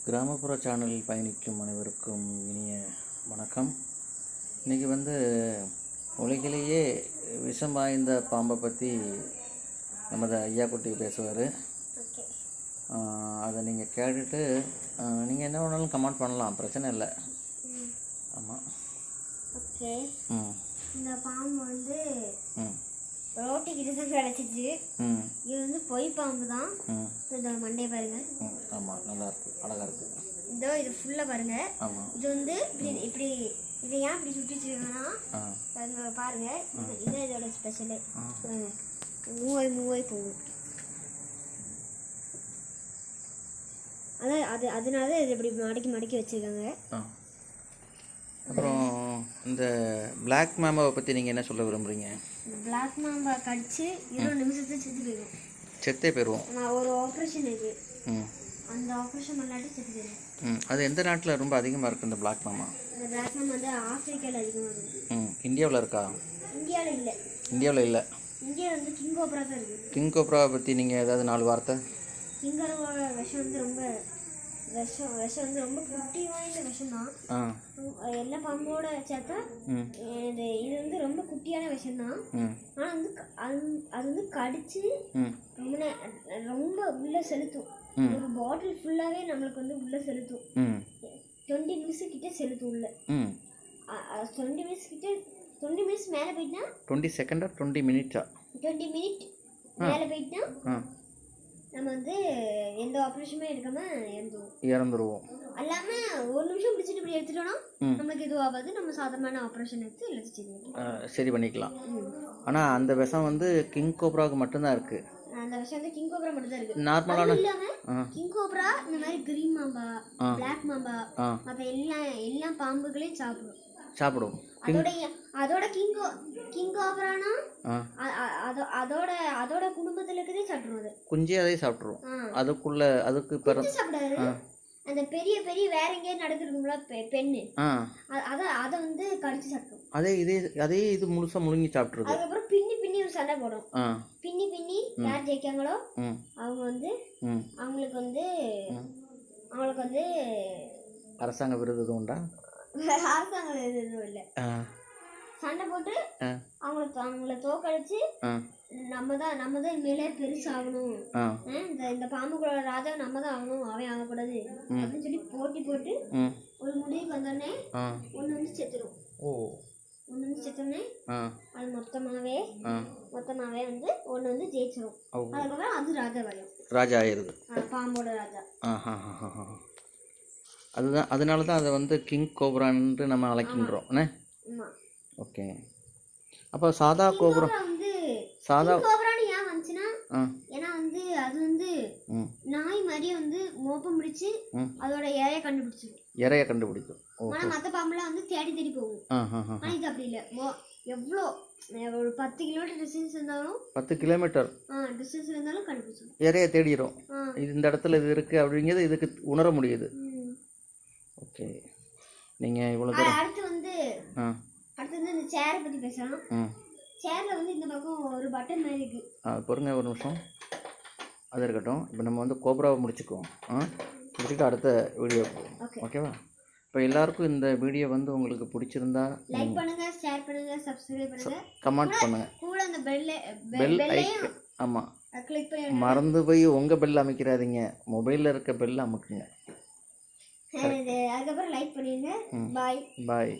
கிராமப்புற சேனலில் பயணிக்கும் அனைவருக்கும் இனிய வணக்கம். இன்றைக்கி உலகிலேயே விஷம் வாய்ந்த பாம்பை பற்றி நமது ஐயா குட்டி பேசுவார். அதை நீங்கள் கேட்டுட்டு நீங்கள் என்ன வேணாலும் கமெண்ட் பண்ணலாம், பிரச்சனை இல்லை. ஆமாம், ஓகே. இந்த பாம்பு ரோட்டி கிட்ட தான் கிடச்சிச்சு. இது பொய் பாம்பு தான். இந்த மண்டையை பாருங்க. ஆமாம், நல்லா இருக்கு, அழகாக இருக்குது. இதோ இது ஃபுல்லாக பாருங்க. ஆமாம், இது இப்படி இதை ஏன் இப்படி சுட்டிச்சுங்கன்னா பாருங்க, இதுதான் இதோட ஸ்பெஷலு. மூவாய் போகும். அதான் அதனால தான் இது இப்படி மடக்கி வச்சுருக்காங்க. அப்புறம் இந்த பிளாக் மேம்பாவை பற்றி நீங்கள் என்ன சொல்ல விரும்புகிறீங்க? பிளாக் மேம்பா கடிச்சு 20 நிமிஷத்துல செத்தே போயிடுவோம். ஒரு ஆப்ரேஷன் இருக்கு, அந்த ஆப்ரேஷன் பண்ணாட்டி செத்து போயிடும். அது எந்த நாட்டில் ரொம்ப அதிகமாக இருக்குது இந்த பிளாக் மேம்பா? இந்த பிளாக் மேம்பா ஆப்பிரிக்காவில் அதிகமாக இருக்குது. இந்தியாவில் இருக்கா? இந்தியாவில் இல்லை. இந்தியாவில் கிங் கோப்ரா தான் இருக்குது. கிங் கோப்ராவை பற்றி நீங்கள் ஏதாவது 4 வார்த்தை? கிங் கோப்ராவோட விஷம் விஷம் ரொம்ப குட்டி வாய்ந்த விஷம் தான். எல்லா பாம்போட சேர்த்தா இது ரொம்ப குட்டியான விஷம் தான். ஆனால் அது கடிச்சு ரொம்ப உள்ள செலுத்தும். ஒரு பாட்டில் ஃபுல்லாகவே நம்மளுக்கு உள்ள செலுத்தும். 20 நிமிஷம் கிட்ட செலுத்தும் உள்ள. 20 நிமிஷம் மேலே போயிட்டா 20 செகண்டா 20 மினிட்ஸா? 20 மினிட் மேலே போயிட்டா நம்ம எந்த ஆப்ரேஷனுமே எடுக்காம இறந்துருவோம். அல்லாம 1 நிமிஷம் பிடிச்சிட்டு இப்படி எடுத்துட்டோம்னா நம்மளுக்கு எதுவும் ஆகாது. நம்ம சாதாரணமான ஆப்ரேஷன் எடுத்து இழுத்து சரி பண்ணிக்கலாம். ஆனால் அந்த விஷம் கிங் கோப்ராவுக்கு மட்டும்தான் இருக்கு. அந்த விஷம் கிங் கோப்ரா மட்டும் தான் இருக்கு. நார்மலான கிங் கோப்ரா இந்த மாதிரி கிரீன் மாம்பா, பிளாக் மாம்பா, மற்ற எல்லா பாம்புகளையும் சாப்பிடும். அதோட கிங் கோப்ரானா அதோட குடும்பத்துல இருக்கதே சாப்பிடுறது. குஞ்சே அதே சாப்பிடுறோம். அதுக்கு சாப்பிடாது. அந்த பெரிய வேற எங்கேயாவது நடக்குதுங்களா பெண்ணு, அதை கடிச்சு சாப்பிடும். அதே இது முழுசா முழுங்கி சாப்பிடுறது. அதுக்கப்புறம் பின்னி ஒரு சண்டை போடும். பின்னி யார் ஜெயிக்காங்களோ அவங்க அவங்களுக்கு அரசாங்க விருது எதுவும் உண்டா? அரசாங்க விருது எதுவும் இல்லை. சண்டை போட்டு அவங்கள தோக்கடிச்சு நம்ம தான் மேலே பெருசாகணும், இந்த பாம்புகளோட ராஜா நம்ம தான் ஆகணும், அவன் ஆகக்கூடாது அப்படின்னு சொல்லி போட்டி போட்டு ஒரு முடிவுக்கு வந்தோடனே ஒன்று செத்துடும். ஒன்று செத்தோடனே அது மொத்தமாவே ஒன்று ஜெயிச்சிடும். அதுக்கப்புறம் அது ராஜா ஆயிடுது, பாம்போட ராஜா. அதுதான், அதனால தான் அதை கிங் கோப்ரான்னு நம்ம அழைக்கின்றோம். ஓகே. அப்போ சாதா கோப்ரா கோப்ரான்னு ஏன் வந்துச்சுன்னா, ஏன்னா அது நாய் மாதிரியே மோப்பம் பிடிச்சு அதோட இறைய கண்டுபிடிக்கும். ஆனா மற்ற பாம்புலாம் தேடி போகும். ஆனா இது அப்படி இல்லை. எவ்வளோ ஒரு 10 கிலோமீட்டர் டிஸ்டன்ஸ் இருந்தாலும் 10 கிலோமீட்டர் டிஸ்டன்ஸ் இருந்தாலும் கண்டுபிடிச்சிடும், இறைய தேடிடும். இந்த இடத்துல இது இருக்கு அப்படிங்கிறது இதுக்கு உணர முடியுது. ஓகே, நீங்கள் இவ்வளோ தூரம் அடுத்து இந்த சேரை பற்றி பேசலாம். சேரில் இந்த பக்கம் ஒரு பட்டன் மாதிரி இருக்கு. பொறுங்க ஒரு நிமிஷம், அது இருக்கட்டும். இப்போ நம்ம கோப்ராவை முடிச்சுக்குவோம். முடிச்சுட்டு அடுத்த வீடியோ ஓகேவா? இப்போ எல்லாருக்கும் இந்த வீடியோ உங்களுக்கு பிடிச்சிருந்தா லைக் பண்ணுங்க, ஷேர் பண்ணுங்க, சப்ஸ்கிரைப் பண்ணுங்க, கமெண்ட் பண்ணுங்க. கூட அந்த பெல் ஐக்கன் ஆமாம் கிளிக் பண்ணி மறந்து போய் உங்கள் பெல் அமைக்கிறாதீங்க, மொபைலில் இருக்க பெல் அமுக்குங்க. அதுக்கப்புறம் லைக் பண்ணிடுங்க. பாய்.